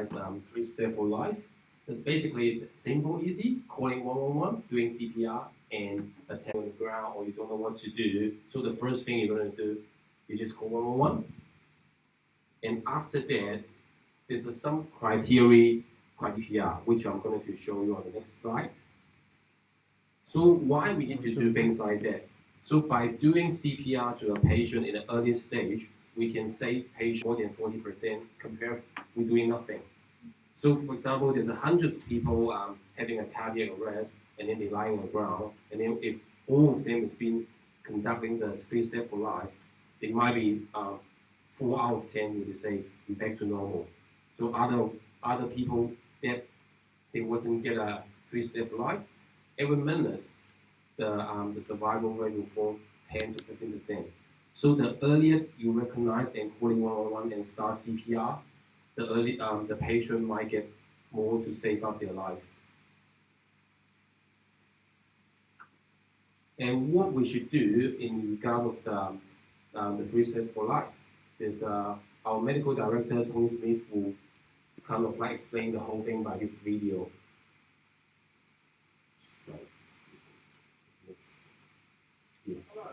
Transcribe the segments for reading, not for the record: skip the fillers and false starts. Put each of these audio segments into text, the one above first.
recognize 3 steps for life. It's simple, easy, calling 111, doing CPR, and attending on the ground, or you don't know what to do. So the first thing you're going to do, you just call 111. And after that, there's some criteria, which I'm going to show you on the next slide. So why we need to do things like that? So by doing CPR to a patient in the early stage, we can save patient more than 40% compared with doing nothing. So for example, there's hundreds of people having a cardiac arrest, and then they're lying on the ground, and then if all of them has been conducting the 3 steps for life, it might be 4 out of 10 will be safe and back to normal. So other people that they wasn't get a 3 steps for life, every minute the survival rate will fall 10 to 15%. So the earlier you recognize and calling 111 and start CPR, the patient might get more to save up their life. And what we should do in regard of the 3 steps for life is our medical director Tony Smith will kind of like explain the whole thing by this video. Yes. Hello,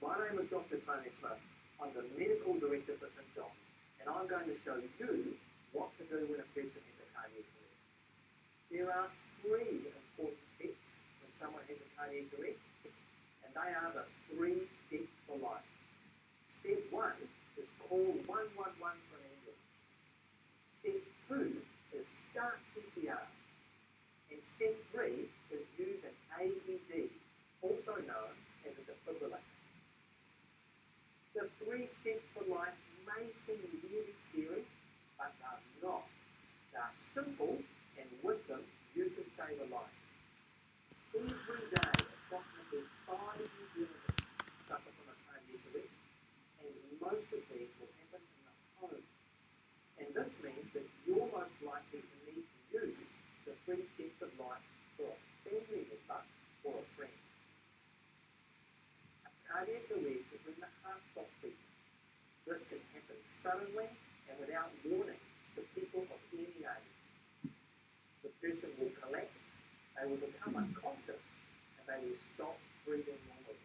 my name is Dr. Tony Smith. I'm the medical director for St. John, and I'm going to show you what to do when a person has a cardiac arrest. There are 3 important steps when someone has a cardiac arrest, and they are the 3 steps for life. Step 1 is call 111 for an ambulance. Step 2 is start CPR. And step 3 is use an AED, also known as a defibrillator. The 3 steps for life may seem really scary, but they are not. They are simple, and with them, you can save a life. Every day, approximately 5 New Zealanders suffer from a cardiac arrest, and most of these will happen in the home. And this means that you're most likely to need to use the 3 steps of life for a family member or a friend. A cardiac arrest is when the heart stops beating. This can happen suddenly and without warning to people of any age. The person will collapse, they will become unconscious, and they will stop breathing normally.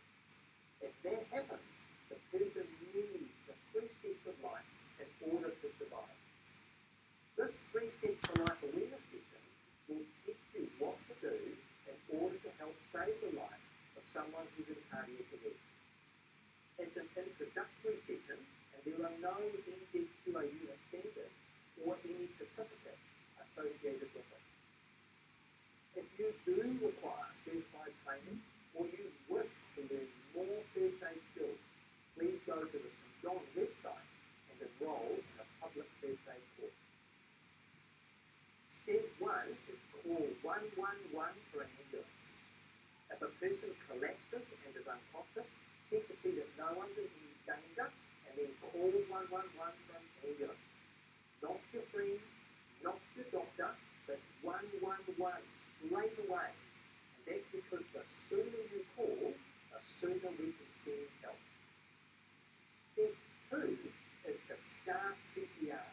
If that happens, the person needs the 3 steps of life in order to survive. This 3 steps for life awareness session will teach you what to do in order to help save the life of someone who's in cardiac arrest. It's an introductory session, and there are no NZQA unit standards or any certificates associated with it. If you do require certified training, or you wish to learn more first aid skills, please go to the St. John website and enroll in a public first aid course. Step 1 is call 111 for an ambulance. If a person collapses and is unconscious, check to see that no one's in any danger, and then call 111 for an ambulance. Not your friend, not your doctor, but 111 straight away. And that's because the sooner you call, the sooner we can send help. Step 2 is to start CPR.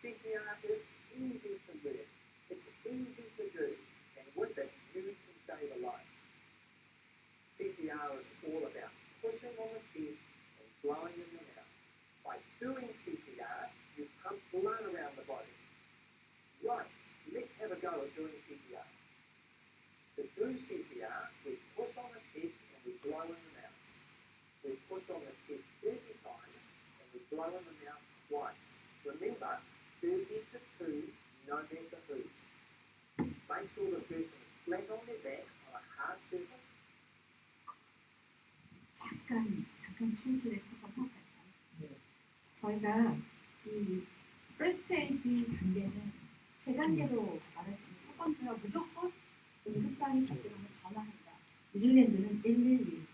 CPR is easy to learn. It's easy to do, and with it, you can save a life. CPR is all about pushing on the chest and blowing in the mouth. By doing CPR, you pump blood around the body. Right, let's have a go at doing CPR. To do CPR, we push on the chest and we blow in the mouth. We push on the chest 30 times and we blow in the mouth twice. Remember, 30 to 2, no matter who. Make sure the person is flat on their back on a hard surface. 잠깐 충실히 한번 할까요? 저희가 이 first aid 단계는 3단계로 말할 수 있는 첫 번째가 무조건 응급상황이 발생하면 전화한다. 뉴질랜드는 112,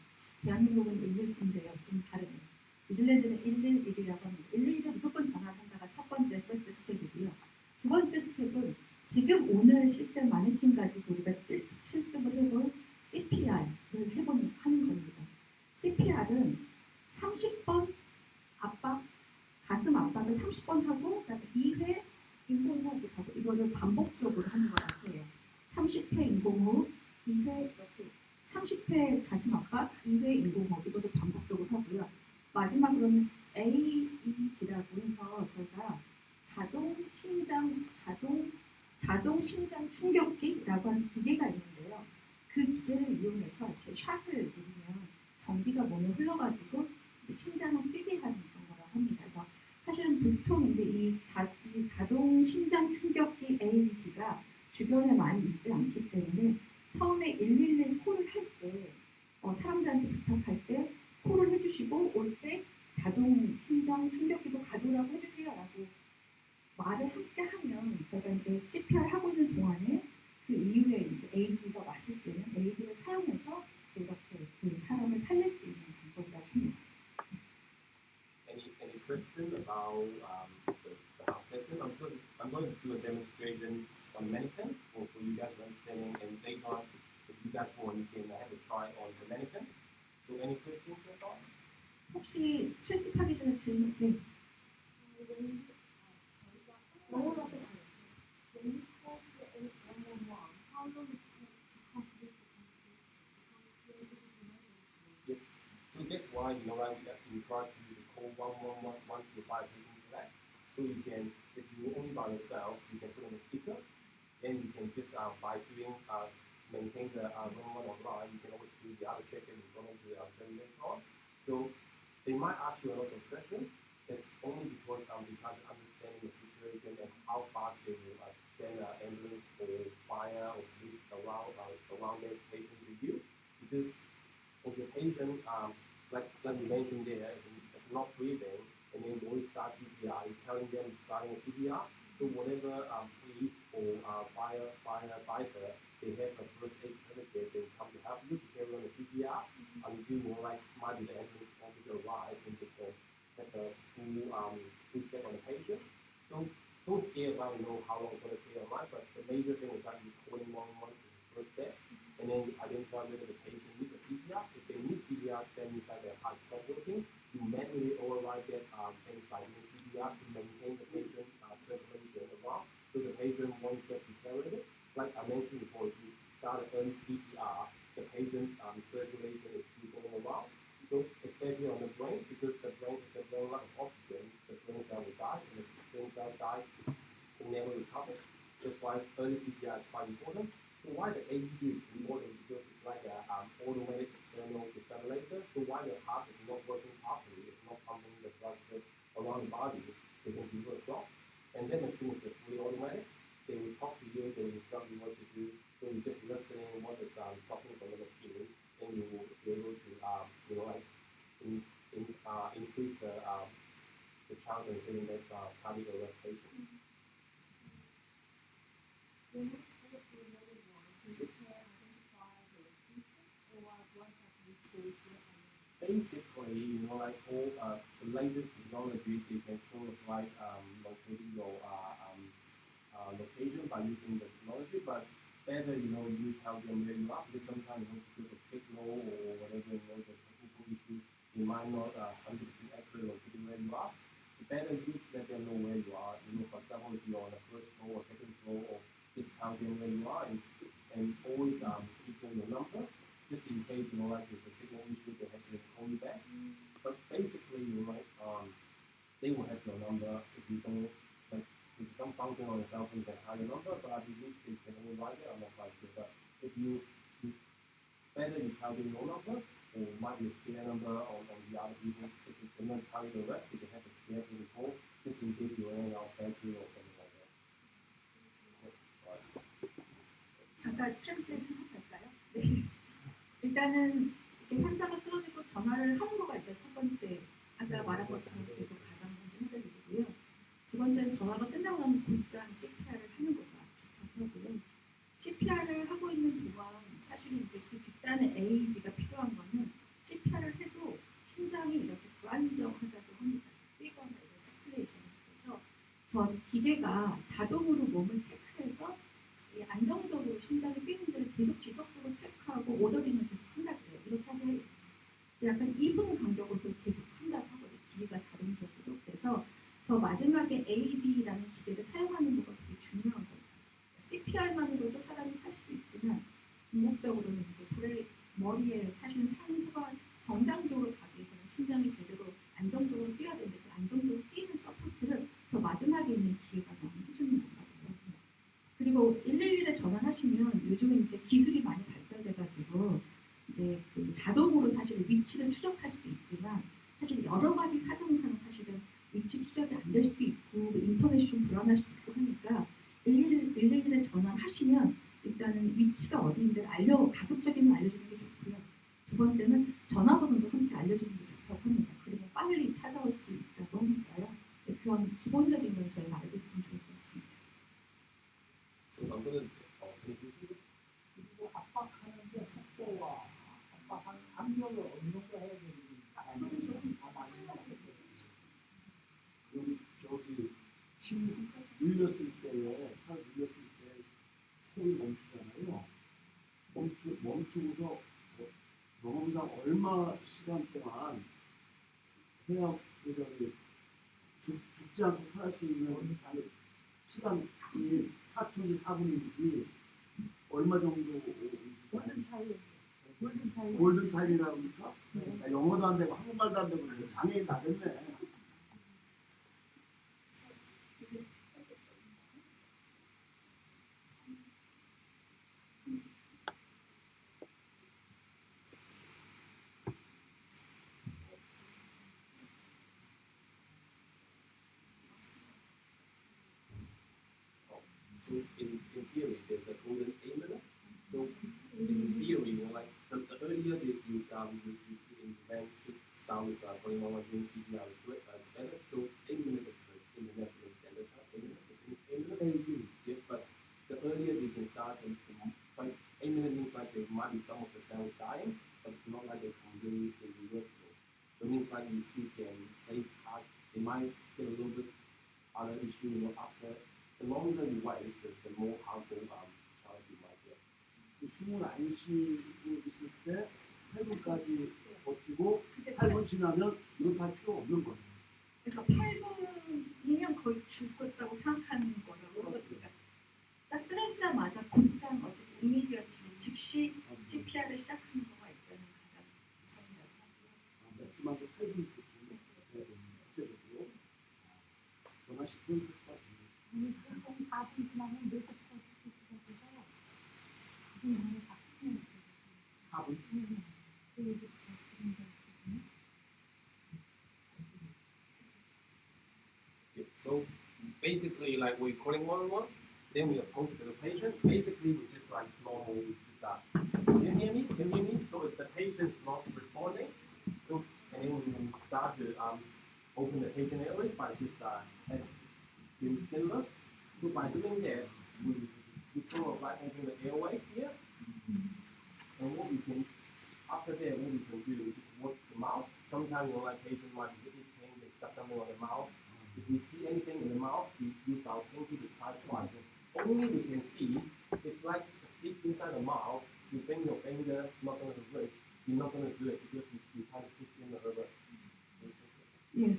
대한민국은 119인데요. 좀 다르네요. 뉴질랜드는 111이라고 합니다. 112를 무조건 전화한다가 첫 번째 first 스텝이고요. 두 번째 스텝은 지금 오늘 실제 마네킹 가지고 우리가 실습을 해볼 CPR을 하는 겁니다. CPR은 30번 압박, 가슴 압박을 30번 하고 그다음에 2회 인공호흡을 이거를 반복적으로 하는 거라고 해요. 30회 인공호흡, 2회 이렇게 30회 가슴 압박, 2회 인공호흡 이것도 반복적으로 하고요. 마지막으로는 AED라고 해서 저희가 자동 심장 충격기라고 하는 기계가 있는데요. 그 기계를 이용해서 이렇게 샷을 누르면 전기가 몸에 흘러가지고 이제 심장을 뛰게 하는 그런 거라고 합니다. 그래서 사실은 보통 이제 이 자동 심장 충격기 AED가 주변에 많이 있지 않기 때문에 처음에 111 콜을 할 때 사람들한테 부탁할 때 콜을 해주시고 올 때 자동 심장 충격기도 가져오라고 해주세요라고 말을 함께 하면 저희가 이제 CPR 하고 있는 동안에 그 이후에 이제 AED가 왔을 때는 AED를 사용해서 이제 이렇게 그 사람을 살릴 수 있는 방법이라고 합니다. Any question about the heart session? I'm going to do a demonstration on mannequin for you guys understanding, and later on, if you guys want, you can have a try on the mannequin. So any questions so far? 혹시 실습하기 전에 질문? 네. So that's why you try to call 111 once you buy patient for that. So you can, if you're only by yourself, you can put on a speaker. Then you can just by doing maintain the 111 online, you can always do the other check and go into the show you later on. So they might ask you a lot of questions. It's only because they try to understand the situation and how fast they will send an ambulance or fire or police around their patient with you. Because if the patient, like you mentioned there, if not breathing, and then when you start CPR, you're telling them starting a CPR. So whatever police or firefighter, they have a first aid certificate, they come to help you to carry on the CPR until might be the ambulance officer arrives and they can have a full check on the patient. So don't scare about how long it's going to take your life, but the major thing is that you're calling 111 is the first step, and then you identify whether the patient needs a CPR. If they need CPR, then you have their heart stop working. You manually override that things by doing CPR to maintain the patient circulation around, so the patient won't get deteriorated. Like I mentioned before, if you start an early CPR, the patient circulation is still going around. So especially on the brain, because the brain lack of oxygen, the brain cell will die, and if the brain cell dies, it will never recover. That's why early CPR is quite important. So why the AED is important? Because it's like an automatic external defibrillator. So while the heart is not working properly, it's not pumping the blood around the body, they can give it a shock. And then the machine is fully automatic. They will talk to you, they will instruct you what to do. So you're just listening what is talking from the machine, and you will be able to increase the chance of getting that cardiac arrest patient. Basically, all the latest technology, they can sort of locating your location by using the technology, but better, you tell them where you are, because sometimes, because of signal or whatever, the technical issues, they might not 100% accurate locating where you are. The better you let them know where you are. For example, if you're on the first floor or second floor, or just tell them where you are, and always keep your number, just in case, there's a signal issue, they have to call you back. But basically, they will have your number if you don't, there's some function on the cell phone that have your number, but I believe they can override it, I'm not quite sure. But if you better you tell them your number, or might be a spare number on the other people, if you cannot tell you the rest, you can have a spare to the call, just in case you're running out of battery or something like that. 잠깐 트랜스레이션 할까요? 네. 일단은 이렇게 환자가 쓰러지고 전화를 하는 거가 일단 첫 번째, 아까 말한 것처럼 계속 가장 먼저 해야 되고요. 두 번째는 전화가 끝나고 나면 곧장 CPR을 하는 거가 좋다고 하고요. CPR을 하고 있는 동안 사실은 이제 그 뒷단에 AED가 필요한 거는 CPR을 해도 심장이 이렇게 불안정하다고 합니다. 뛰거나 이런 서큘레이션이. 그래서 전 기계가 자동으로 몸을 체크해서 안정적으로 심장이 뛰는지를 계속 지속적으로 체크하고 오더링을 계속 한다고 해요. 이렇게 하세요. 약간 2분 간격으로 계속 한다고 하거든요. 기계가 자동적으로. 그래서 저 마지막에 AED라는 기계를 사용하는 거가 되게 중요한 거예요. 과학적으로는 이제 머리에 사실 산소가 정상적으로 가기 위해서는 심장이 제대로 안정적으로 뛰어야 되는데 그 안정적으로 뛰는 서포트를 저 마지막에 있는 기계가 너무 해주는 거거든요. 그리고 111에 전화하시면 요즘은 이제 기술이 많이 발전돼가지고 이제 그 자동으로 사실 위치를 추적할 수도 있지만 사실 여러 가지 사정상 사실은 위치 추적이 안 될 수도 있고 인터넷이 좀 불안할 수도 있고 하니까 111에 전화하시면 일단은 위치가 어디인지를 가급적이면 알려주는 게 좋고요. 두 번째는 전화번호도 함께 알려주는 게 좋다고 합니다. 그러면 빨리 찾아올 수 있다고 하니까요. 네, 그런 기본적인 건 저희가 알고 있으면 좋을 것 같습니다. 그리고 압박하는데 속도와 압박하는 간격을 어느 정도 해야 되는지 그거는 조금 그럼 저기 힘 눌렸을 때에 차 눌렸을 때 손이 멈추잖아요. 멈추고서 경험상 얼마 시간 동안 해야 저기 죽지 않고 살 수 있는 시간이 4초인지 4분인지 얼마 정도 골든타임이라고 합니까? 네. 영어도 안 되고 한국말도 안 되고 장애인 다 됐네. So in theory, there's a golden 8 minute. So in theory, like the earlier you invent should start with calling 111 doing CPR is better. So 8 minutes is in the national standard time. 8 minutes. Yeah, but the earlier you can start, and like 8 minutes means like there might be some of the cells dying, but it's not like they're completely irreversible. So it means like you still can save heart. They might get a little bit other issue, after. The longer you wait, the more harmful charge you might get. 숨을 안 쉬고 있을 때 8분까지 버티고 8분 지나면 이건 다 필요 없는 거예요. 그러니까 8분이면 거의 죽었다고 생각하는 거라고 그러니까 딱 쓰러지자마자 곧장 어쨌든 이미디어트리 즉시 CPR을 시작하는 거가 일단은 가장 우선이라고 하고요. 맥시멈도 8분 해야 됩니다. 구체적으로 전화 10분 보통 4분 지나면 뇌세포 시작해서 그게 많이 바뀌는 4분? So basically, like we're calling 111, then we approach the patient. Basically, we just like normal. We just can you hear me? Can you hear me? So if the patient's not responding, so and then we start to open the patient airway by just doing similar. So by doing that, we sort of like open the airway here, and what we can after that, what we can do is just work the mouth. Sometimes like patients might be itching, they stuck something on the mouth. If we see anything in the mouth, we use our pinky to try to find it. Only we can see, it's like a stick inside the mouth, you bring your finger, not going to reach, you're not going to do it because you try to push in the rubber. 예.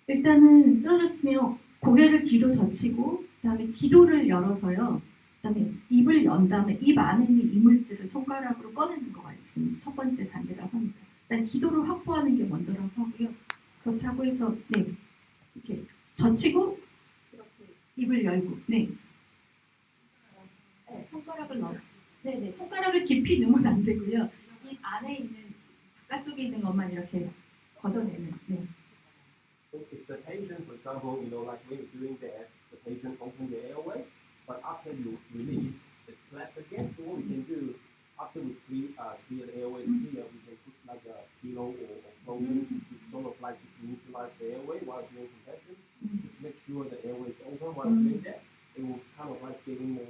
일단은 쓰러졌으면 고개를 뒤로 젖히고 그다음에 기도를 열어서요. 그다음에 입을 연 다음에 입 안에 있는 이물질을 손가락으로 꺼내는 거가 지금 첫 번째 단계라고 합니다. 일단 기도를 확보하는 게 먼저라고 하고요. 그렇다고 해서 네 이렇게 젖히고 이렇게 입을 열고 네 손가락을 넣어서 네네 손가락을 깊이 넣으면 안 되고요. 입 안에 있는 바깥쪽에 있는 것만 이렇게 걷어내는 네. So if the patient, for example, like when you're doing that, the patient opens the airway, but after you release, it's collapsed again. So what we can do, after we clear the airway clear, we can put like a pillow or clothing to sort of like just neutralize the airway while doing compression. Just make sure the airway is open while doing that. It will kind of like getting more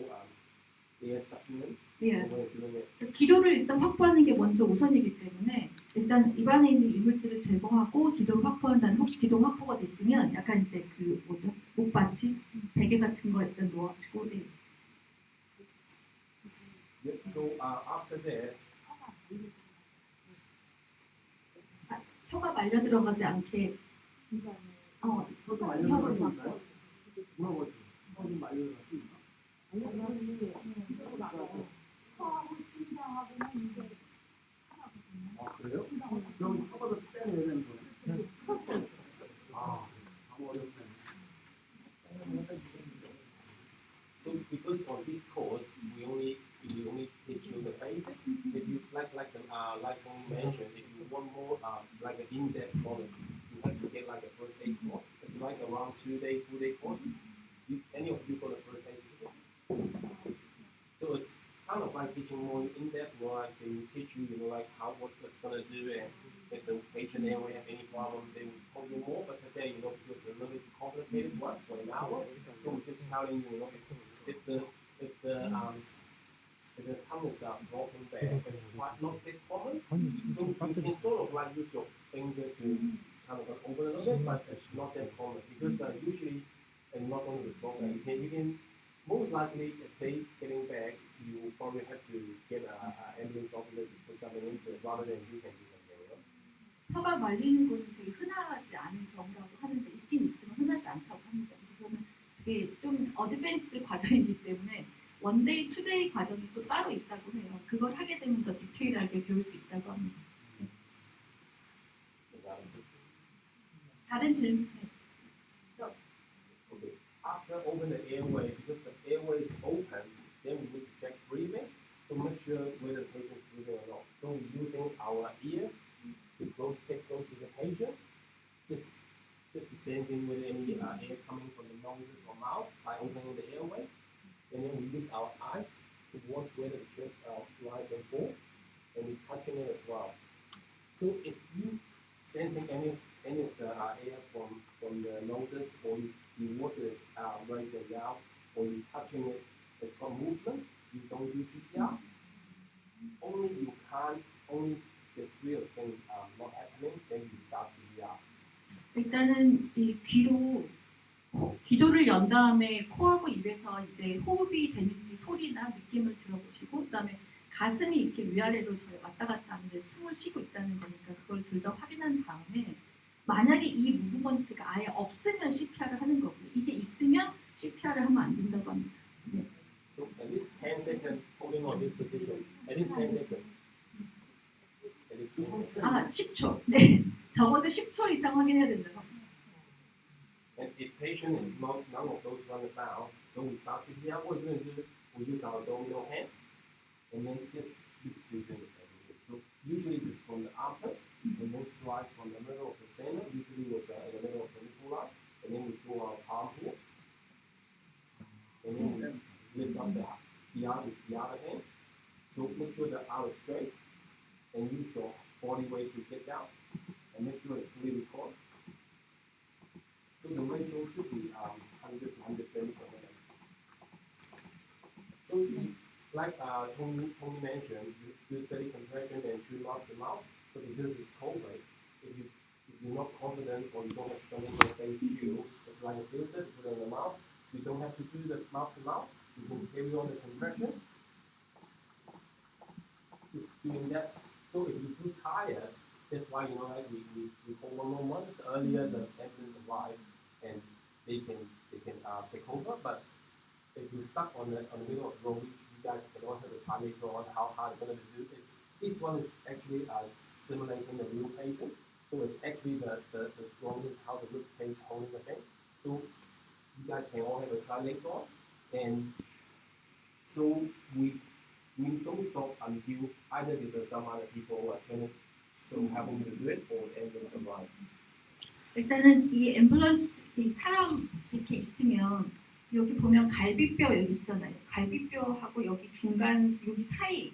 air sucking in. 예. doing it. 그래서 기도를 일단 확보하는 게 먼저 우선이기 때문에 일단 입안에 있는 이물질을 제거하고 기도를 확보한다는 혹시 기도 확보가 됐으면 약간 이제 그 뭐죠 목받침 베개 같은 거 일단 놓아주고 네. So after that, 혀가 말려 들어가지 않게 저도 말려들어갈 수 있어요? 뭐라고 하죠? 저도 말려들어갈 수 있나? 코하고 심장하고 because on this course we only teach you the basic. If you like Tony mentioned, if you want more like an in-depth knowledge, you have to get like a first aid course. It's like around 2-day, 4-day courses. Any of you got a first aid certificate? So it's kind of like teaching more in depth, more like they will teach you, like how what it's gonna do, and if the patient ever have any problem, they will tell you more. But today, because it's a little bit complicated for us for an hour, so we're just telling you, if the tongue is broken back, it's quite not that common. So you can sort of like use your finger to kind of open a little bit, but it's not that common because usually, and not only with broken, you can most likely if they getting back, you will probably have to get an ambulance officer to put something into it rather than you can do something. 혀가 말리는 거는 되게 흔하지 않은 경우라고 하는데 있긴 있지만 흔하지 않다고 합니다. 그래서 그거는 되게 좀 어드밴스드 과정이기 때문에 원데이, 투데이 과정이 또 따로 있다고 해요. 그걸 하게 되면 더 디테일하게 배울 수 있다고 합니다. 네. 다른 질문. Okay. After open the airway, because the airway is open, then we need to check breathing. So make sure whether the patient is breathing or not. So we're using our ear to get close to the patient, just sensing whether any air coming from the nose or mouth by opening the airway. And then we use our eye to watch whether the chest rise and fall, and we're touching it as well. So if you sensing any of the air from the noses, or you watch it rising down, or you touching it, it's called movement. You don't do CPR. Only the real thing not happening, then you start CPR. 일단은 이 귀도를 연 다음에 코하고 입에서 이제 호흡이 되는지 소리나 느낌을 들어보시고, 그다음에 가슴이 이렇게 위아래로 저희 왔다 갔다 하면 이제 숨을 쉬고 있다는 거니까 그걸 둘 다 확인한 다음에 만약에 이 무브먼트가 아예 없으면 CPR을 하는 거고요. 이제 있으면 CPR을 하면 안 된다고 합니다. 네. So at least 10 seconds holding on this position. At least 10 seconds. At least 10 seconds. 아, 10초. 네. 적어도 10초 이상 확인해야 된다고 합니다. And if patient is none of those running found, so we start CPR. What we're going to do, we use our abdominal hand, and then just keep squeezing the pelvis. So usually it's from the armpit, and then slide from the middle of the sternum. Usually was in the middle of the nipple line, and then we throw our palm here, and then we lift up the other hand. So make sure the arm is straight, and use your body weight to get down, and make sure it's fully recorded. So the ratio should be 100 to 130 per minute. So like Tony mentioned, do 30 compression and 2 mouth to mouth. So because it's cold, right? If you're not confident or you don't have something to face you, it's like a filter, put it in the mouth. You don't have to do the mouth to mouth. You can carry on the compression. Just doing that. So if you feel tired, that's why like we call 111 earlier the ambulance arrived. And they can take over, but if you're stuck on the middle of the road, you guys cannot have a try later on how hard it's going to do it. This one is actually simulating the real patient, so it's actually the strongest how the real patient holding the thing. So you guys can all have a try later on, and so we don't stop until either there's some other people who are trained so having to do it or the ambulance arrives. 일단은 이 앰뷸런스 이 사람 이렇게 있으면 여기 보면 갈비뼈 여기 있잖아요. 갈비뼈하고 여기 중간 여기 사이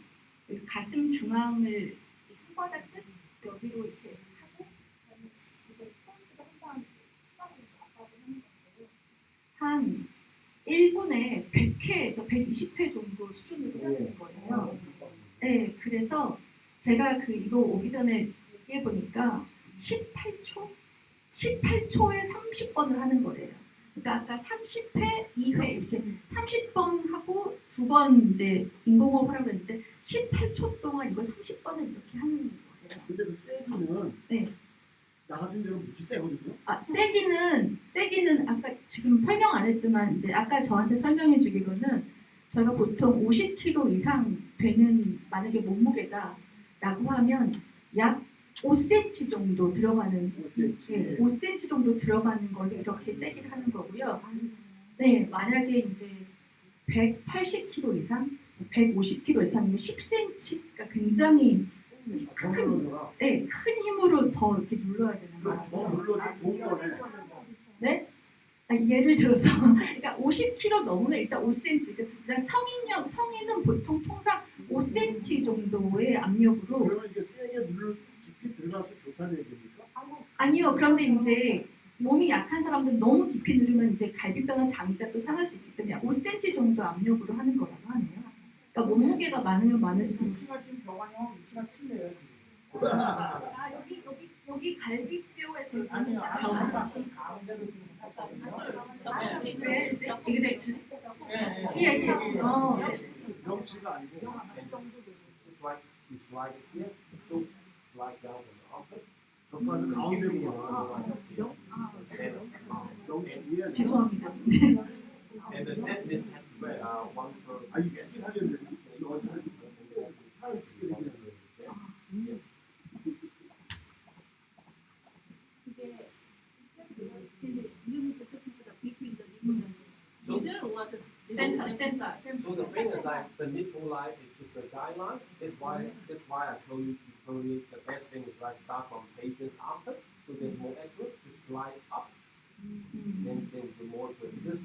여기 가슴 중앙을 손바닥 끝 여기로 이렇게 하고 이제 포스가 한 1분에 100회에서 120회 정도 수준으로 해야 되는 거예요. 네, 그래서 제가 이거 오기 전에 얘기해 보니까 18초에 30번을 하는 거래요. 그러니까 아까 30회, 2회 이렇게 30번 하고 2번 이제 인공호흡 하라고 했는데 18초 동안 이거 30번을 이렇게 하는 거예요. 근데 그 세기는 네. 나 같은 데는 무지 세거든요. 아, 세기는 아까 지금 설명 안 했지만 이제 아까 저한테 설명해 주기로는 저희가 보통 50kg 이상 되는 만약에 몸무게다라고 하면 약 5cm 정도 들어가는 5cm 정도 들어가는 걸로 이렇게 세기를 하는 거고요. 네, 만약에 이제 180kg 이상, 150kg 이상이면 10cm, 그러니까 굉장히 큰 힘으로 더 이렇게 눌러야 되는 더 거예요. 눌러도 좋은 거네. 네? 예를 들어서 그러니까 50kg 넘으면 일단 5cm. 그러니까 성인은 보통 통상 5cm 정도의 압력으로. 그러면 이게 세게 눌러 깊이 들어가서 좋다는 얘기입니까? 아니요. 그런데 이제 몸이 약한 사람들은 너무 깊이 누르면 이제 갈비뼈나 장기가 또 상할 수 있기 때문에 5cm 정도 압력으로 하는 거라고 하네요. 그러니까 몸무게가 많으면 많을수록. 위치가 지금 병원형 위치가 틀려요. 여기 갈비뼈에서 아니요. 가운데로 지금 했거든요. 네, exactly. 네. Here. 명치가 아니고 It's like here, so slide down from the armpit. 그거는 가운데 부분. 명치 위에. 죄송합니다. And the dentist has to wear one for. 아 이게 하겠네. 이거 살을 크게 되겠네. Center. So the thing is like the nipple line is just a guideline. That's why I told you probably the best thing is like start from patient's armpit, so there's more accurate to slide up, then the more accurate. Because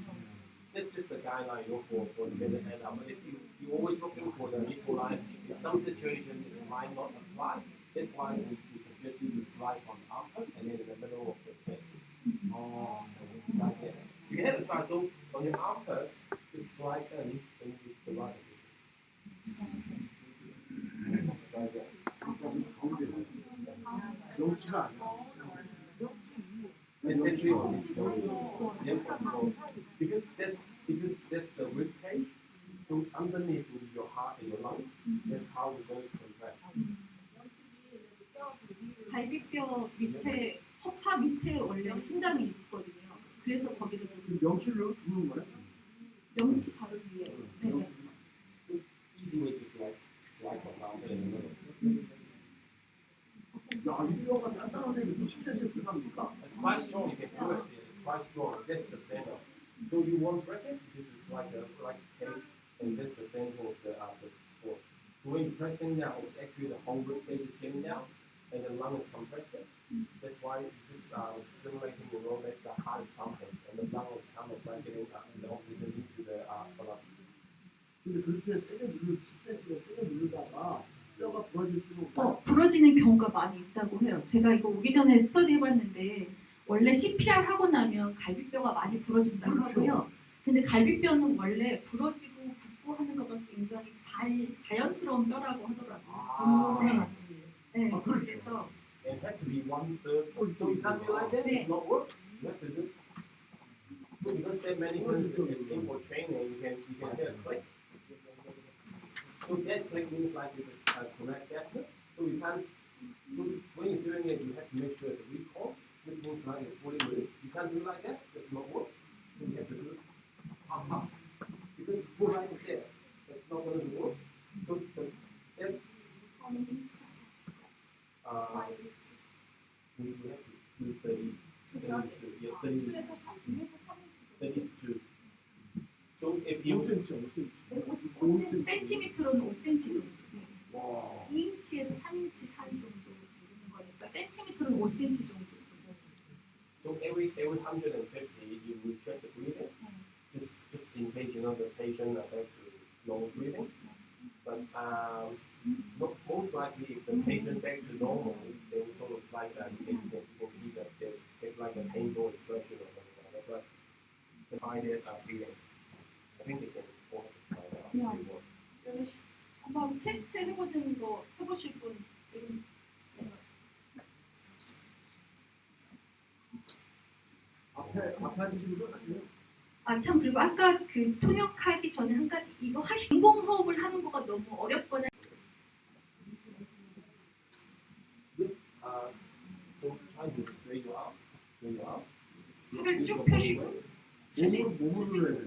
that's just a guideline, for center and up. But if you always looking for the nipple line, in some situations it might not apply. That's why we suggest you to slide from the armpit and then in the middle of the chest. Like that. You have to try so on your armpit. Just slide in with the right. 명치가 아니야. And then treat this because that's the rib cage. So underneath with your heart and your lungs, that's how we're going to contract. 갈비뼈 밑에 허파 밑에 원래 심장이 있거든요. 그래서 거기를 명치를 주는 거야? 명치 바로 위에. 네. So easy way to slide from down in the middle. 야, 이 뼈가 단단한데 10cm 들어갑니까? It's quite strong. You can do it. It's quite strong. That's the center. So you won't break it because it's like a cage, and that's the center of the support. So when you're pressing down, it's actually the whole rib cage is getting down, and the lung is compressed. That's why it's just simulating the role that the heart is pumping, and the lung is kind of like getting the oxygen into the blood. 근데 그렇게 세게 10cm로 세게 누르다가 뼈가 부러질 수는 없다. 부러지는 경우가 많이 있다고 해요. 제가 이거 오기 전에 스터디 해봤는데 원래 CPR 하고 나면 갈비뼈가 많이 부러진다고 그렇죠. 하고요. 근데 갈비뼈는 원래 부러지고 붓고 하는 거가 굉장히 자연스러운 뼈라고 하더라고요. 네. 그렇죠. 그래서 It has to be 1/3. So you can't do like that. 네. It's not work. You have to do. So because there are many things for training, you can get a click. So that click means like it's correct depth. So you can't. So when you're doing it, you have to make sure it's a recall, which means like it's fully released. You can't do it like that. It's not work. So you have to do it up. Because full right there, it's not going to work. So the that we have to do 32. Yeah, 32. So if you 5cm. 센티미터로는 5cm 정도. 와. 2인치에서 3인치 사이 정도 누르는 거니까 센티미터로는 5cm 정도. so every 150 you will check the breathing. Just in case you know the patient are back to normal breathing. But most likely if the patient back to normal, they will sort of like you can see that there's like a painful expression or something like that. But they find it breathing. I think they can also find out. Yeah. 한번 테스트 해보는 거 해보실 분 지금. 앞에 하시는 분 아니에요? 참 그리고 아까 그 통역하기 전에 한 가지 이거 인공호흡을 하는 거가 너무 어렵거나. So try to straighten you out. 팔을 쭉 펴시고 수직. 몸을 눌러야 돼.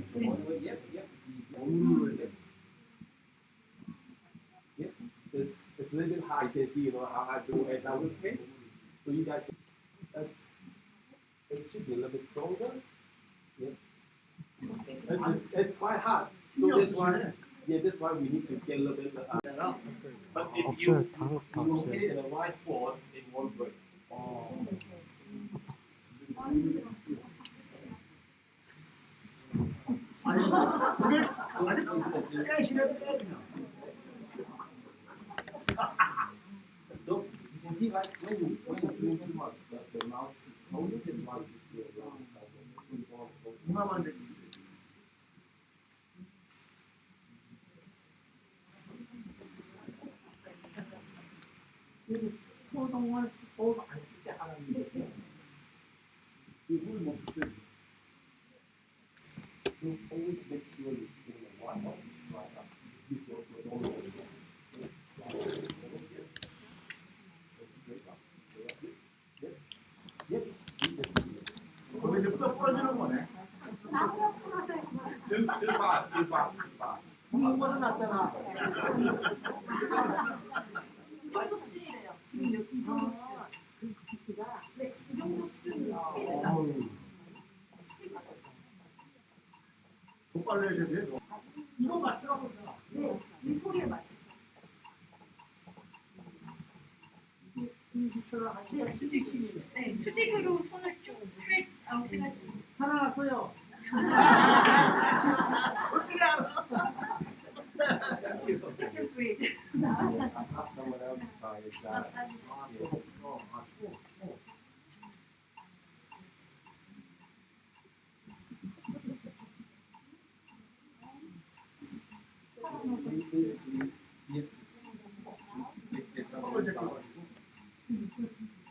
몸을 눌러야 돼. It's a little bit hard. You can see, how I do it down with it. So you guys, it should be a little bit stronger. Yeah. It's quite hard. So 힘이 that's 없으시네. why, yeah, that's why we need to get a little bit. But if 없어요. you 다 you 없어요. hit it in the right spot, it won't break. 아니, 그게 깨시네, 깨 그냥. So you can see like when you doing too much, the mouse is closing, that's why you just do around. So you want to close. 이마만 돼. 소동을 꼭 안 쓰게 하는 거죠. 이걸 못 쓰게. You always make sure you give it a while, right up. You don't know. 그거 이제 뼈 부러지는 거네. Too fast, too fast, too fast. 이거보다 낫잖아. 이 정도 수준이래요. 지금 이 정도 수준. 네, 이 정도 수준으로 스피드가. 족발 내셔야 돼. 이거 맞추라고 그러잖아. 네, 이 소리에 맞춰서. 네, 수직. 네, 수직으로 손을 쭉 스트레이트 아웃 해가지고. 살아났어요. 어떻게 알아? Take breathe. Ask someone else to try it.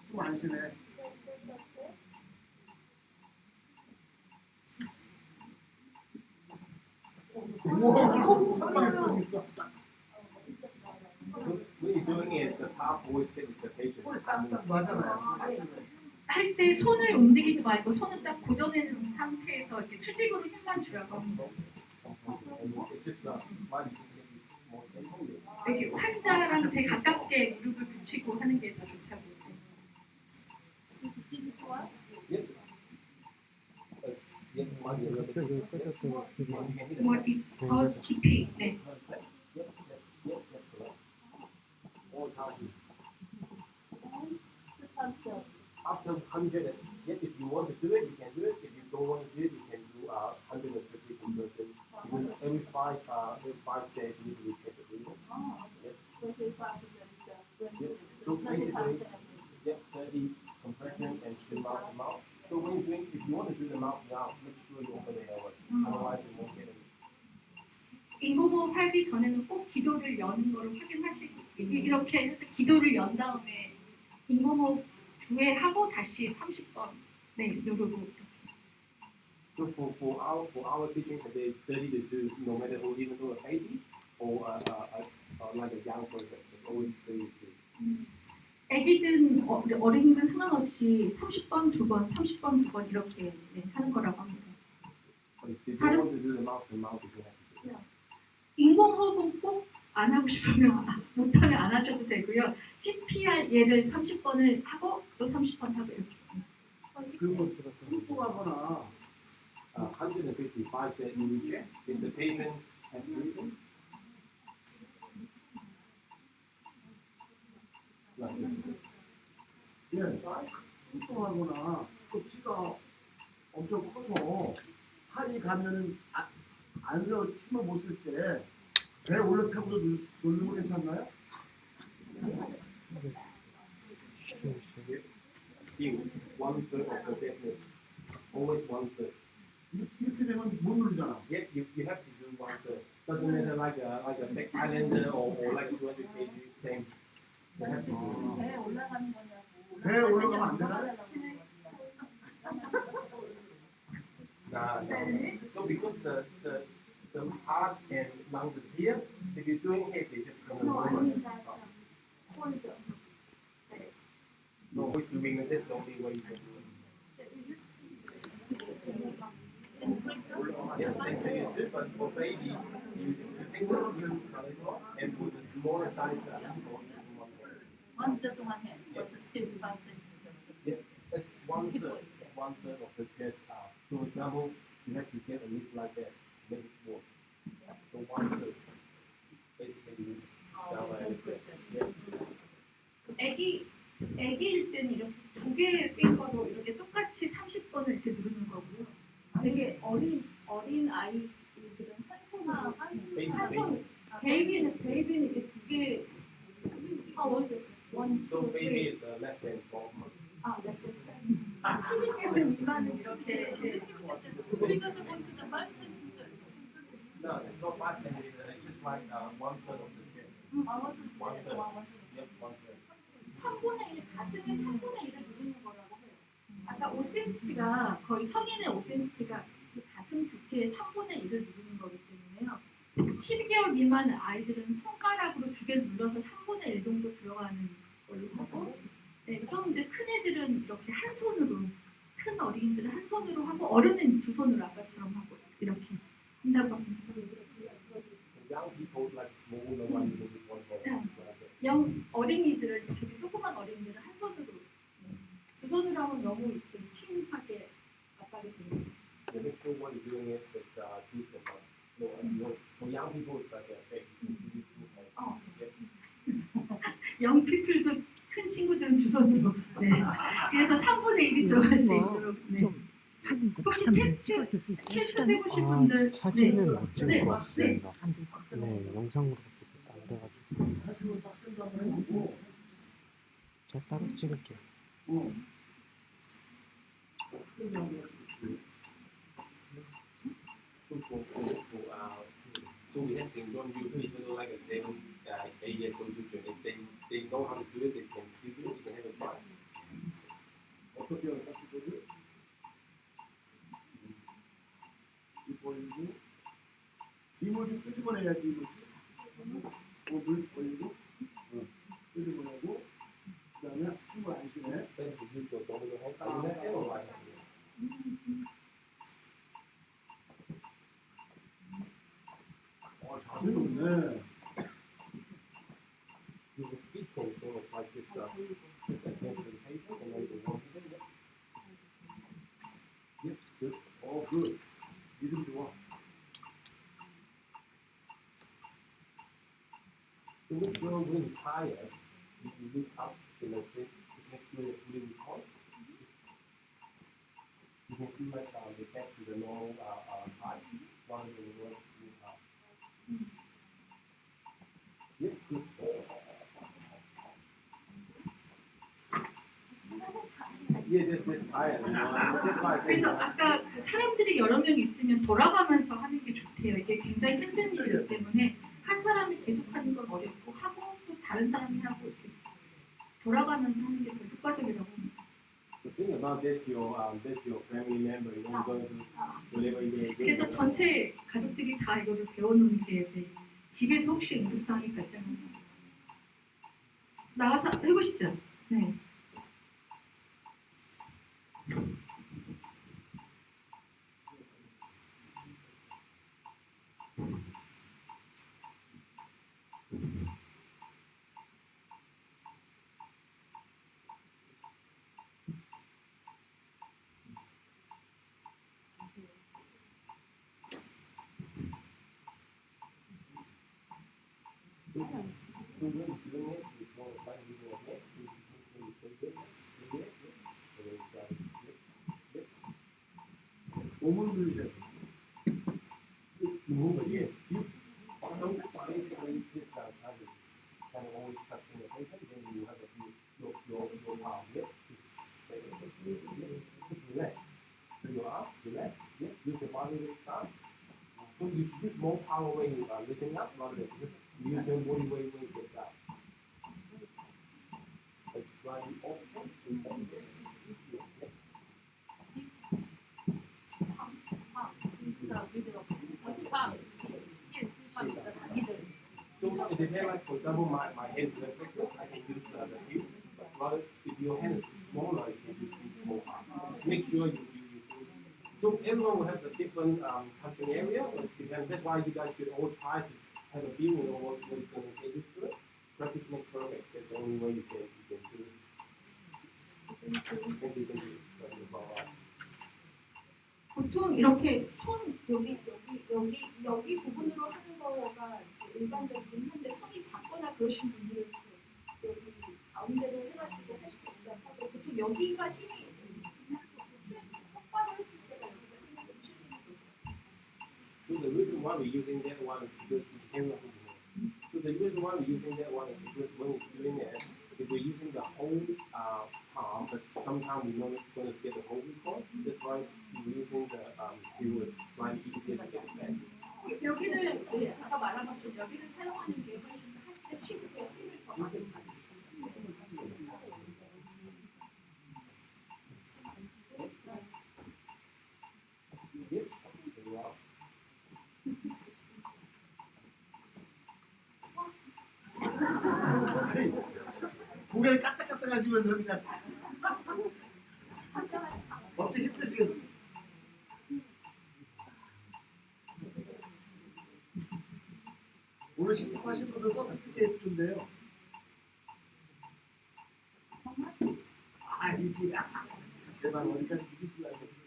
숨 안 쉬네. 우와, 한 방에 또 있어. So when you're doing it, the top always sit with the patient. 꼴 딱딱 맞잖아요. 할 때 손을 움직이지 말고 손은 딱 고정해 놓은 상태에서 이렇게 수직으로 힘만 주라고 합니다. It's just why you just make it more stable. 여기 환자랑 되게 가깝게 무릎을 붙이고 하는 게 더 좋다고. Yep. Yep, might be a little bit. 여기 끝에도 여기 You can hit it. 뭐 더 깊이. 네. Yep, that's correct. All time. After 100, yep, if you want to do it, you can do it. If you don't want to do it, you can do 150 conversion. Because every five sets, you need to repeat the breathing. Yep. So basically, yep, 30 compression and the mouth. So when you drink, if you want to do the mouth now, make sure you open the airway. Otherwise, you won't get it. 인공호흡 하기 전에는 꼭 기도를 여는 거를 확인하시고 이렇게 해서 기도를 연 다음에 인공호흡 2회 하고 다시 30번 네 누르고. So for our teaching today, 30 to do, no matter who, even though a baby or like a young person, it's always 30 to do. 애기든 어린이든 상관없이 30번 2번, 30번 2번 이렇게 네, 하는 거라고 합니다. But if you don't want to do the mouth, you have to do it. 인공호흡은 꼭 안 하고 싶으면 못하면 안 하셔도 되고요. CPR 얘를 30번을 하고 또 30번 하고 이렇게. 그리고 뚱뚱하거나 155 that you reject, if the patient has breathing, like this. 예, 뚱뚱하거나 또 키가 엄청 커서 팔이 가면 안서 힘을 못 쓸 때 배 올라타고도 누르면 괜찮나요? Still, 1/3 of the business, always 1/3. 이렇게 되면 못 누르잖아. Yet you have to do 1/3. Doesn't matter like a big islander or like 200 kg, same. You have to do it. 배 올라가는 거냐고. 배에 올라가면 안 되나요? No. So because the heart and lungs is here, if you're doing it, they just come over. No, always doing it. That's the only way you can do it. Yeah, same thing is it, but for baby, using the finger, using the and for the smaller size, people using one hand. Just one hand. Still 5 centimeters. Yeah, that's 1/3. 1/3 of the chest. For example, you have to get a lift like that, make it work. 한 손, 베이비는 이렇게 두 개. 오래됐어요. 1, 2, 3. So baby is less than 12 months. less than 12. 12개월 미만은 이렇게. 우리가 going to the mountain. No, it's not 5 centimeters. It's just like 1/3 of the chest. 1/3. Yep, 1/3. 3분의 1, 가슴의 3분의 1을 누르는 거라고 해요. 아까 5cm가 거의 성인의 5cm가 가슴 두께의 3분의 1을 누르는 거기 때문에요. 12개월 미만 아이들은 손가락으로 두 개를 눌러서 3분의 1 정도 들어가는 걸로 하고, 네, 좀 이제 큰 애들은 이렇게 한 손으로, 큰 어린이들은 한 손으로 하고 어른은 두 손으로 아까처럼 하고 이렇게 한다고 합니다. Young people like smaller one, you just one hand. 어린이들을 저기 조그만 어린이들은 한 손으로, 두 손으로 하면 너무 이렇게 심하게 압박이 됩니다. The next one is doing it with two hands. No, for young people it's like a big. 영피플도 큰 친구들은 두 손으로. 네. 그래서 3분의 1이 들어갈 수 있도록. 네. 사진 좀 혹시 잠깐 테스트 찍어줄 수 있어요? 해보실 분들. 사진은 네. 못 찍을 네. 것 같습니다. 안 되죠. 네, 영상으로 안 돼가지고 제가 따로 찍을게요. So we have syndrome, even like a 7, 8 years old children, if they know how to do it, they can still do it, they can have a try. 어떻게 할까 그거를 이 벌리고 이물 좀 끄집어내야지 물 벌리고 끄집어내고 그다음에 숨을 안 쉬네. Then you use your abdominal head, are you left hand or right hand? 자세 좋네. You will feet can sort of like this, put that hand to the table and then you walk in it. Yes, good. Good. 리듬 좋아. So when you're tired, you look up in the sit, just make sure you're fully recorded. You can feel like they get to the normal height rather than the word smooth out. Yes, good. Yeah, that's tired. That's why I 그래서 said 아까 그 사람들이 여러 명 있으면 돌아가면서 하는 게 좋대요. 이게 굉장히 힘든 일이기 때문에 한 사람이 계속하는 건 어렵고 하고 또 다른 사람이 하고 이렇게 돌아가면서 하는 게 더 효과적이라고 합니다. the thing about that's your family member. You know, going to whatever you do. 그래서 전체 가족들이 다 이거를 배워놓는 게 돼. 집에서 혹시 응급상황이 발생하면 나가서 해보시죠. 네. 몸을 들이세요. Move again. You basically this kind of always touching the patient, then you have to your palm. Yep. Just relax. So your arm, relax. Yep. Use your body weight down. So you should use more power when you are lifting up rather than just use your body weight when you get down. It's slightly off. So it depends, like for example, my hand is left like I can use the heel, but rather if your hand is smaller, you can use the small arm. Just make sure you so everyone will have a different touching area, but it depends. That's why you guys should all try to have a feeling of what you're going to get used to it. Practice makes perfect. That's the only way you can do it. Thank you. 보통 이렇게 손 여기 부분으로 하는 거가 이제 일반적이긴 한데 손이 작거나 그러신 분들은 여기 가운데로 해가지고 할 수도 있다고 하고 보통 여기가 힘이 똑바로 했을 때가 여기가 힘이 좀 실리는 거죠. So the reason why we're using that one is because we cannot do more. So the reason why we're using that one is because when we're doing it, if we're using the whole palm, but sometimes we're not going to get the whole record. That's why we're using the it was slightly easier to get it back. 여기를 네, 아까 말한 것처럼 여기를 사용하는 게 훨씬 할때 쉽게 힘을 더 많이 받을 수 있어요. 고개를 까딱까딱 하시면서 그냥 어떻게 힘드시겠어요? 오늘 식습하신 분들 서티피케이트 준대요. 아이디야. 제발 어디까지 이기시려고.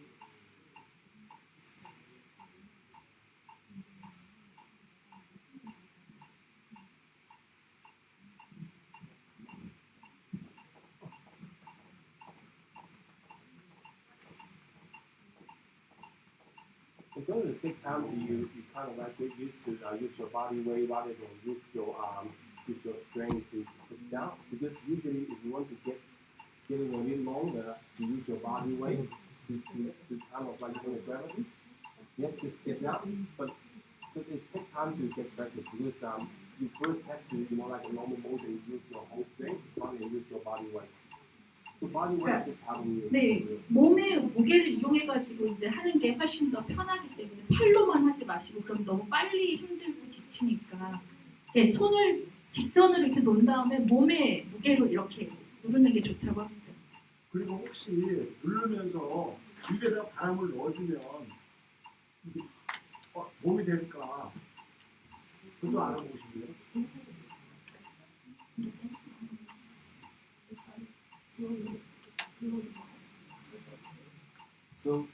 Because it takes time for you kind of like get used to use your body weight rather than use your strength to put it down. Because usually if you want to get it a little longer, you use your body weight to kind of like doing gravity. You have to get down, but it takes time to get practice because you first have to, like a normal motion, use your whole strength rather than use your body weight. So body weight is having you. 네, 몸의 무게를 이용해가지고 이제 하는 게 훨씬 더 편하기 때문에 팔로만 하지 마시고 그럼 너무 빨리 힘들고 지치니까 네, 손을 직선으로 이렇게 놓은 다음에 몸의 무게로 이렇게 누르는 게 좋다고 합니다. 그리고 혹시 누르면서 입에다 바람을 넣어주면 몸이 될까? 그것도 알아보시고요. So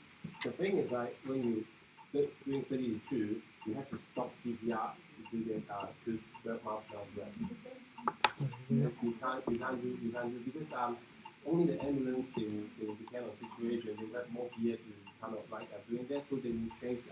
the thing is like when you doing 32, you have to stop CPR to do that to the mouth down breath. You can't do because only the ambulance they will depend on situation. They have more gear to kind of like doing that, so they will change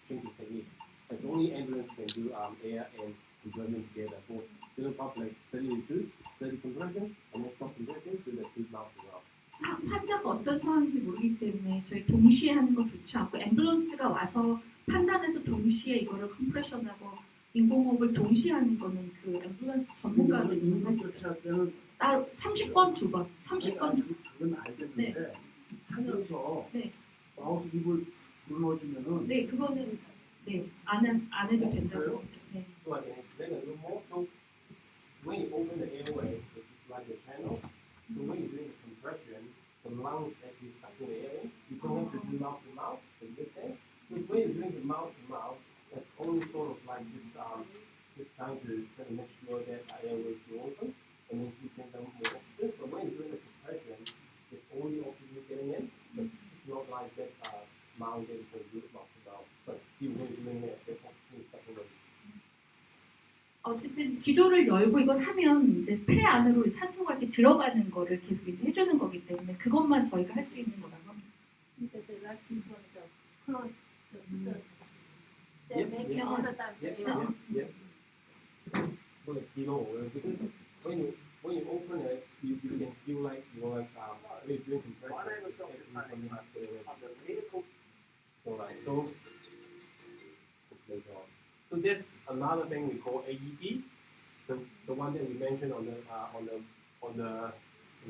the technique. But only ambulance can do air and compression together. So they will pump like 32, 30 compression, and then stop compression to the two mouth to mouth. 환자가 어떤 상황인지 모르기 때문에 저희 동시에 하는 건 좋지 않고 앰뷸런스가 와서 판단해서 동시에 이거를 컴프레션하고 인공호흡을 동시에 하는 거는 그 앰뷸런스 전문가들이 응급처치 할 때는 따로 30번 2번 30번 그건 알겠는데 하면서 네. 마우스 립을 눌러주면은 네 그거는 네 안 해도 된다고 합니다. 네. So I can explain a little more. So when you open the airway, which is like the channel, so when you're doing the compression, the lungs actually suck in the air in. You don't have to do mouth to mouth, the good thing. So when you're doing the mouth to mouth, that's only sort of like just trying to make sure that the airway is open, and then keeping them more oxygen. But when you're doing the compression, it's only oxygen getting in, but it's not like that mouth getting from the mouth to mouth. But still when you're doing it, the oxygen is sucking in. 어쨌든 기도를 열고 이걸 하면 이제 폐 안으로 산소가 이렇게 들어가는 거를 계속 이제 해주는 거기 때문에 그것만 저희가 할 수 있는 거라고 합니다. Yeah. Well, because when you open it, you can feel like when you're doing compression. My name is Dr. Tony. I'm the medical. So so there's another thing we call AED, the one that we mentioned on the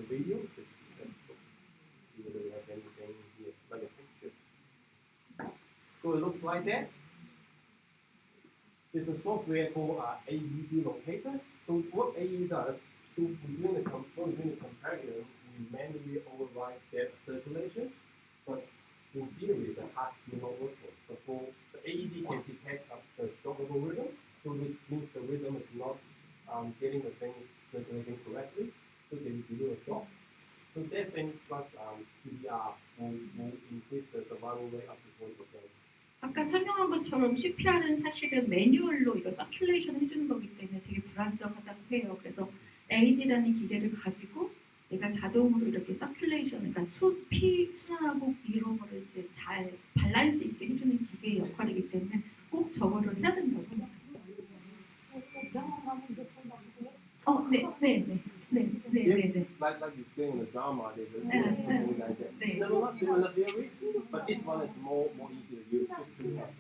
video. See whether we have anything here, like a picture. So it looks like that. There's a software called AED Locator. So what AED does, so when we're doing the comparison, we manually override that circulation, but in theory, the heart is not working. So for the AED can detect the shockable rhythm, so which means the rhythm is not getting the things circulating correctly, so they will do a shock. So that thing plus CPR will increase the survival rate up to 40%. 아까 설명한 것처럼 CPR은 사실은 매뉴얼로 이거 서큘레이션 해주는 거기 때문에 되게 불안정하다고 해요. 그래서 AED라는 기계를 가지고 내가 자동으로 이렇게 서큘레이션, 그러니까 피 순환하고 이런 거를 이제 잘 밸런스 있게 해주는 기계의 역할이기 때문에 꼭 저거를 해야 된다고. 네. Like you say in the drama, there's a Yeah. something like that. Yeah. Similar theory, but this one is more easy to use. Just to have.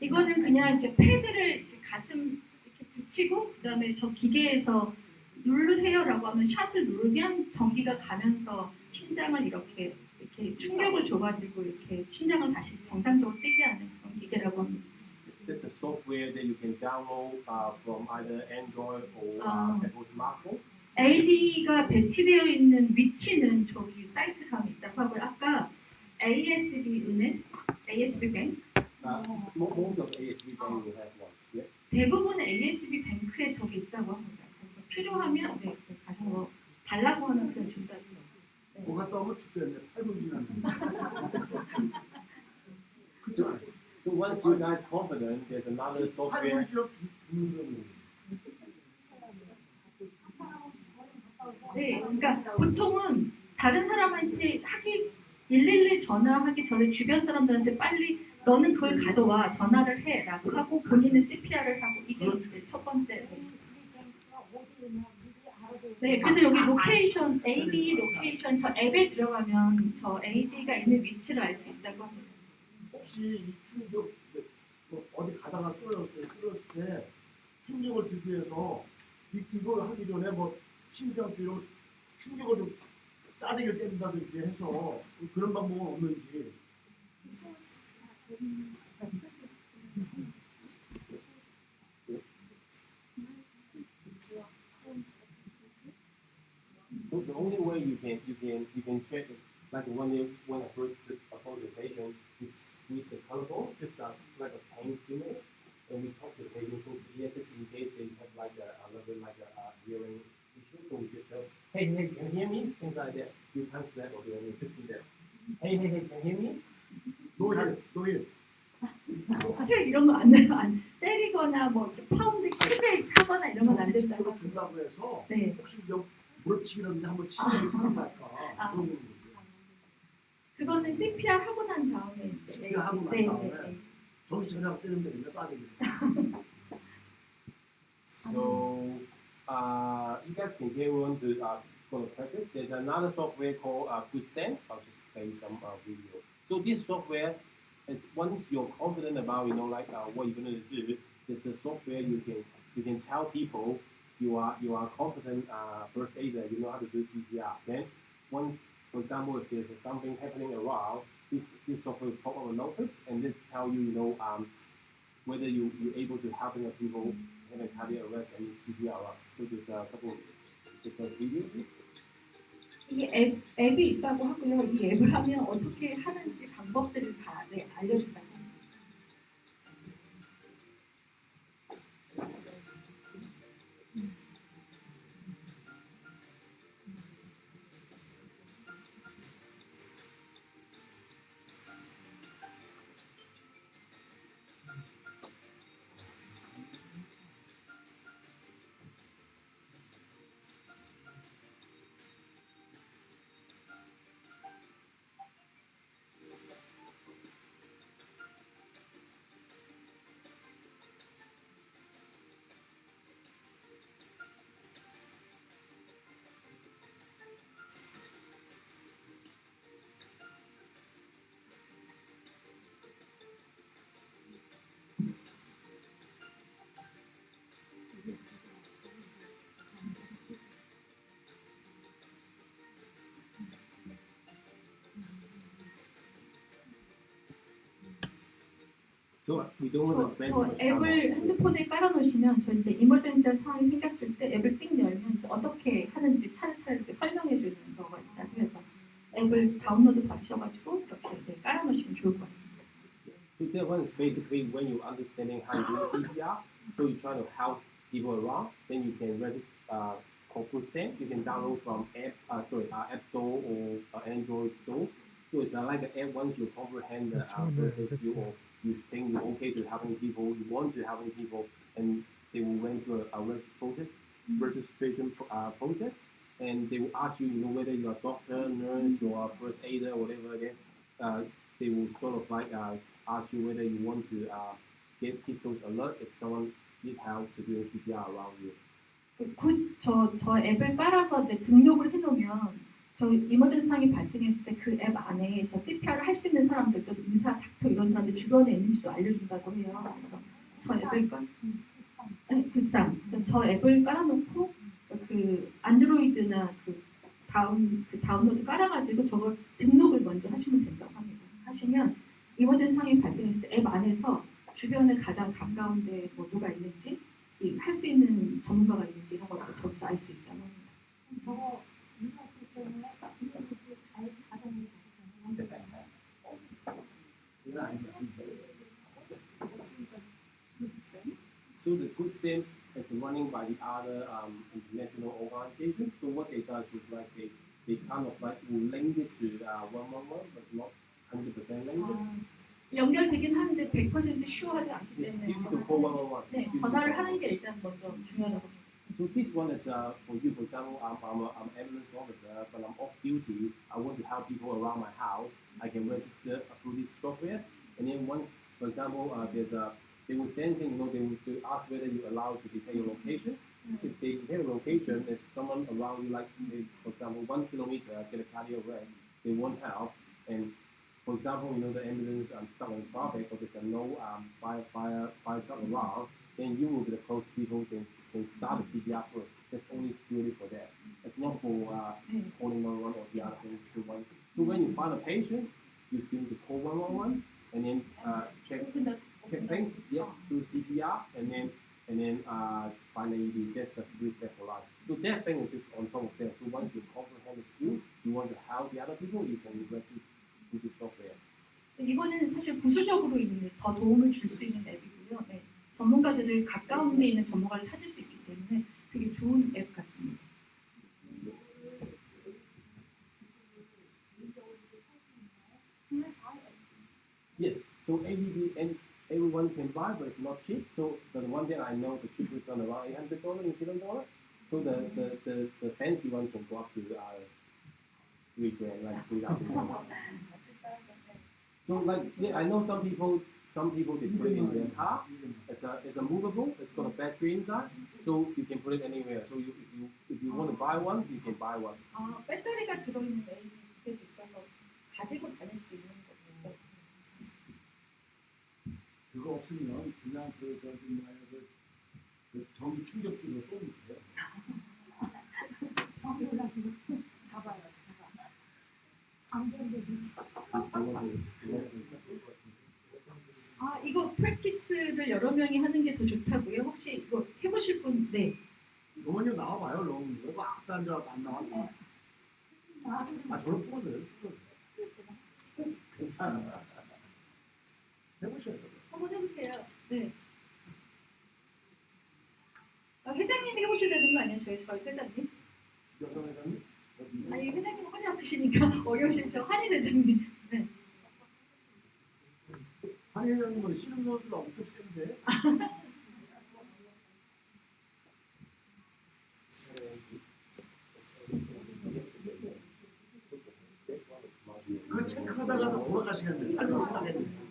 이거는 그냥 이렇게 패드를 이렇게 가슴 이렇게 붙이고 그다음에 저 기계에서 누르세요라고 하면 샷을 누르면 전기가 가면서 심장을 이렇게 충격을 줘가지고 이렇게 심장을 다시 정상적으로 뛰게 하는 그런 기계라고 합니다. That's a software that you can download from either Android or Apple smartphone. LD가 배치되어 있는 위치는 저기 사이트 가면 있다고 하고요. 아까 ASB 은행, ASB 뱅크 Most of ASB bank will have one. Yeah. 대부분 ASB 뱅크에 저기 있다고 합니다. 그래서 필요하면 네, 가서 달라고 하면 그냥 준다고. 네. 뭐 갔다 오면 죽겠네. 8분 지났는데. 그렇지 않아요? So once you guys confident, there's another software. 8분 지나면 죽는 거는. 네, 그러니까 보통은 다른 사람한테 111 전화하기 전에 주변 사람들한테 빨리 너는 그걸 가져와 전화를 해라고 하고 본인은 CPR을 하고 이게 이제 첫 번째. 네, 그래서 여기 로케이션, AD 로케이션 저 앱에 들어가면 저 AD가 있는 위치를 알 수 있다고 합니다. 혹시 이 충격 뭐 어디 가다가 쓰러졌을 때 충격을 주기 위해서 이걸 하기 전에 뭐 심장 주로 충격을 좀 싸대기를 때린다든지 해서 그런 방법은 없는지. So the only way you can check is like when I first approach the patient, we squeeze the collarbone, just like a pain stimulus, and we talk to the patient. So yeah, just in case they have like a little bit like a hearing issue, so we just go, hey, can you hear me? Things like that. You can't slap or do anything, just do that. Hey, can you hear me? 노일. 사실 이런 거 안 때리거나 뭐 이렇게 파운드 크게 하거나 이런 건 안 된다고 충격을 합니다. 준다고 해서 네. 혹시 무릎치기라든지 한번 치면 살아날까 그런 거죠. 그거는 CPR 하고 난 다음에 이제 CPR 하고 난 다음에 정신 차려 때리면 되는데 싸대기. So you guys can get on to for the practice. There's another software called Quicksand. I'll just play some video. So this software is once you're confident about like what you're gonna do, it's a software you can tell people you are confident first aider. You know how to do CPR. Then once, for example, if there's something happening around, this software will pop up a notice and this tell you whether you're able to help people have a cardiac arrest and CPR. So there's a couple of videos. 이 앱이 있다고 하고요. 이 앱을 하면 어떻게 하는지 방법들을 다 알려준다고 합니다. So we don't want to spend 저 much time on 앱을 it. 핸드폰에 깔아놓으시면 저 이제 이머전시 상황이 생겼을 때 앱을 띵 열면 이제 어떻게 하는지 차례차례 이렇게 설명해 주는 거가 있다고 해서 앱을 다운로드 받으셔가지고 이렇게 깔아놓으시면 좋을 것 같습니다. So that one is basically when you're understanding how to do CPR, so you try to help people around, then you can register Quicksand. You can download from App Store or Android Store. So it's like an app once you comprehend the process, you think you're okay to helping people, you want to helping people, and they will went through a registration process, and they will ask you, whether you're a doctor, nurse, or a first aider, or whatever. Again, they will sort of like ask you whether you want to give those alert if someone need help to do CPR around you. 저 앱을 깔아서 이제 등록을 해놓으면 저 이머전시 상황이 발생했을 때 그 앱 안에 저 CPR을 할 수 있는 사람들 또 의사, 닥터 이런 사람들 주변에 있는지도 알려준다고 해요. 그래서 저 앱을 그래서 저 앱을 깔아놓고 그 안드로이드나 그 다운로드 깔아가지고 저걸 등록을 먼저 하시면 된다고 합니다. 하시면 이머전시 상황이 발생했을 때 앱 안에서 주변에 가장 가까운데 뭐 누가 있는지 할 수 있는 전문가가 있는지 이런 것도 저기서 알 수 있다고 합니다. 저거 인사했을 때문에 이름이 가정이 So the good sim is running by the other international organization. So what they does is like they kind of like will link it to 111, but not 100% link it. 연결되긴 하는데 100% 슈어하지 않기 It's 때문에 easy to call 111. 네, 전화를 하는 게 일단 먼저 중요하다고 봅니다. So this one is for you. For example, I'm an ambulance officer, but I'm off duty. I want to help people around my house. I can register through this software, and then once, for example, they will send things. They will to ask whether you allow to detect your location. If they detect your location, if someone around you, like say, for example, 1 kilometer, get a cardiac arrest, they want help, and for example, the ambulance stuck in traffic, or there's no fire truck around, then you will be the close people can start the CPR first. That's only purely for that. It's not for calling 111 or the other things. So when you find a patient, you still need to call 111 and then check things, do CPR, and then find the ED. That's the 3-step for life. So that thing is just on top of that. So once you comprehend the skill, you want to help the other people, you can register to the software. 이거는 사실 부수적으로 있는 더 도움을 줄 수 있는 앱이고요. 네. 전문가들을 가까운 데 있는 전문가를 찾을 수 있기 때문에 되게 좋은 앱 같습니다. Yes. So ABB and everyone can buy, but it's not cheap. So the one that I know, the cheapest one around $800 New Zealand dollar. So the fancy one can go up to $3,000, like $3,000. So like I know some people they put it in their car. It's a movable. It's got a battery inside, so you can put it anywhere. So if you want to buy one, you can buy one. 배터리가 들어있는 앱이 두 개도 있어서 가지고 다닐 수 있는 거죠. 그거 없으면 그냥 그 전기 충격기로 쏘면 돼요. 전기 올라가지고 가봐요. 안전도 이거 프랙티스를 여러 명이 하는 게 더 좋다고요? 혹시 이거 해보실 분? 네. 어머니 나와봐요, 너무. 이거 앞도 안 나와도 안 나와. 저런 뽀들. 괜찮아. 해보셔야 돼요. 한번 해보세요. 네. 회장님이 해보셔야 되는 거 아니에요? 저희 회장님? 여성 회장님? 아니 회장님 허리 아프시니까 어려우시죠? 한인 회장님. 네. 한인 회장님은 씨름 선수가 엄청 센데. 그 체크하다가도 돌아가시겠네. 빨리 지나겠네.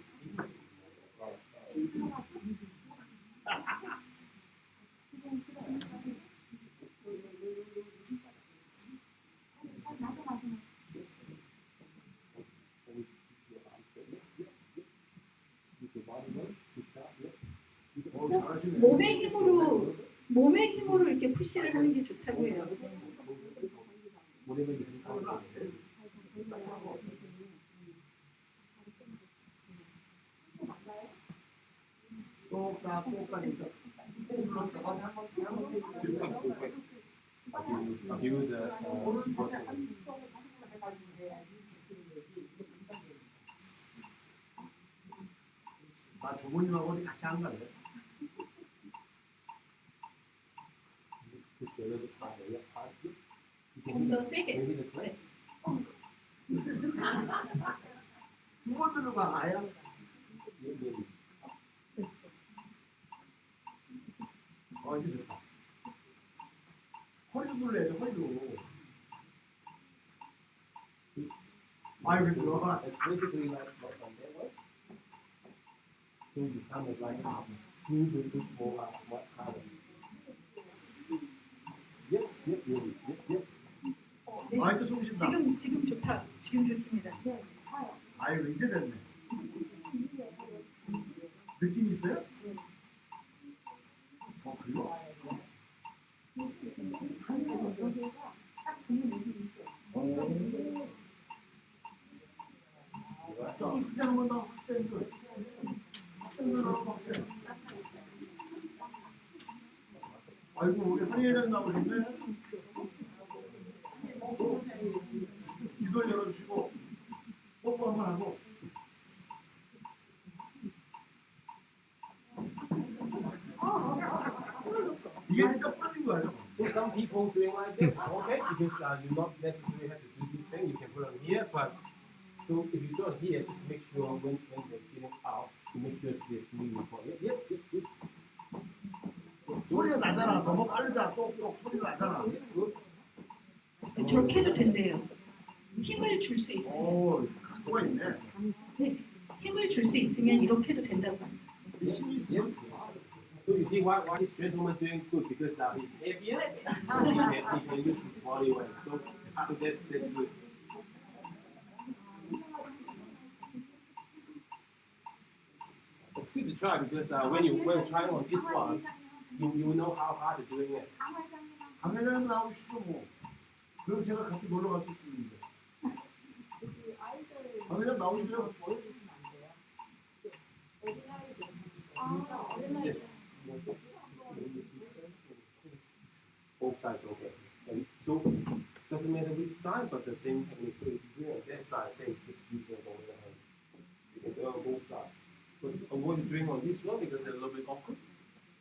몸의 힘으로 이렇게 푸시를 하는 게 좋다고 해요. 나 조모님하고 어디 같이 안 갈래? 좀 더 세게. 네. 두 번 들어가 아야. 이제 좋다. 허리도 눌러야죠, 허리도. 아이고 들어와. So So you kind of like move a bit more harder. Yep, yep, yep, yep, yep. 네. 마이크 숨 쉰다. 지금 좋다. 지금 좋습니다. 네, 아요. 아유 이제 됐네. 느낌 있어요? 그래요? 여기가 딱 보면 여기 있어요. 이렇게 하는 건다 학생들. 학생들하고 학생. 아이고 우리 한인여성 나오셨네. 귀도 열어주시고 뽀뽀 한번 하고. 이게 뼈 부러진 거예요. So some people doing like this, okay, because you not necessarily have to do this thing, you can put on here, but so if you do it here, just make sure when they're getting out, you make sure they're clean before. Yep, yep, yep. 소리가 나잖아. 너무 빠르다. 똑똑 소리가 나잖아. Good. 저렇게 해도 된대요. 힘을 줄 수 있으면. 오, 각도가 있네. 네. 힘을 줄 수 있으면 이렇게 해도 된다고 합니다. 힘이 있으면 좋아. So you see why this gentleman doing good because he's heavier, so he can use his body weight. So that's good. It's good to try because when you try on this one, you know how hard you're doing it. 강 회장님 나오시죠 뭐. 그럼 제가 같이 놀러 갈 수 있는데. 강 회장 나오시죠. Yes. Both sides okay. And so doesn't matter which side, but the same technique. So if you do it on that side, same, just use it on the hand. You can do it on both sides. But avoid doing on this one because it's a little bit awkward.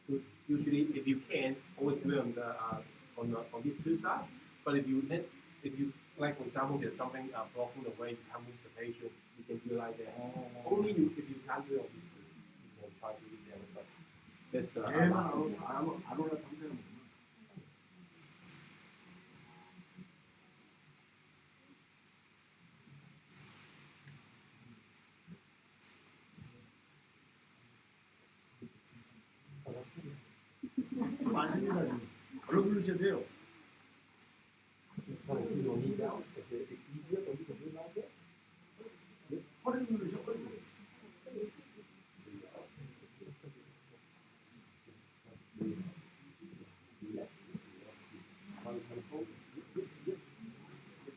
So usually, if you can, always do it on these two sides. But if you like for example, there's something blocking the way, you can't move the patient, you can do it like that. Only if you can't do it on these two, you can try to do it there. But that's the 얘만 안 오라 당장. 좀 아십니다 지금. 얼른 누르셔야 돼요. Just kind of put your knee down. It's easier for you to do it like that. 허리 누르셔 허리 누르셔.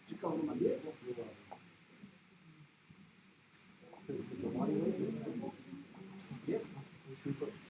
직각으로만 돼. Yeah.